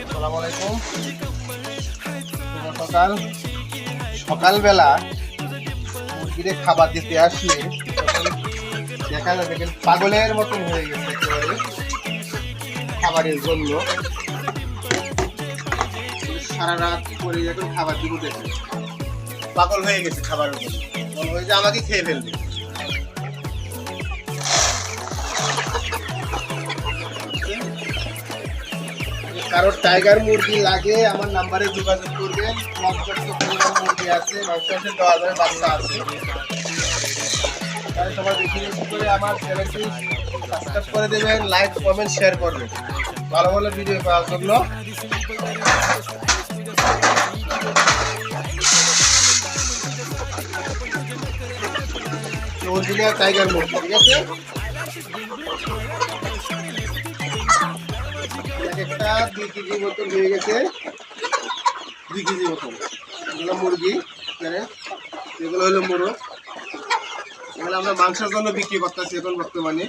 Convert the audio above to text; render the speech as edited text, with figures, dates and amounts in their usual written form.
আসসালামু আলাইকুম। সকালবেলা মুরগিরে খাবার দিতে আসলে দেখা যাবে পাগলের মতন হয়ে গেছে একেবারে খাবারের জন্য। সারা রাত পরে যখন খাবার দিব দেখে পাগল হয়ে গেছে খাবারের জন্য, মনে হয় যে আমাকে খেয়ে ফেলবে। কারোর টাইগার মুরগি লাগে আমার নাম্বারে যোগাযোগ করবেন। পর্যাপ্ত পরিমাণ মুরগি আছে, মাংস আছে, 10,000 বাচ্চা আছে। তাই সবাই বেশি বেশি করে আমার চ্যানেলটি সাবস্ক্রাইব করে দেবেন, লাইক কমেন্ট শেয়ার করবেন ভালো ভালো ভিডিও পাওয়ার জন্য। অরিজিনাল টাইগার মুরগি, ঠিক আছে? একটা 2 কেজি মতন হয়ে গেছে, 2 কেজি মতন। এগুলো মুরগি, এগুলো হলো মোরগ। এগুলো আমরা মাংসের জন্য বিক্রি করতেছি এখন বর্তমানে।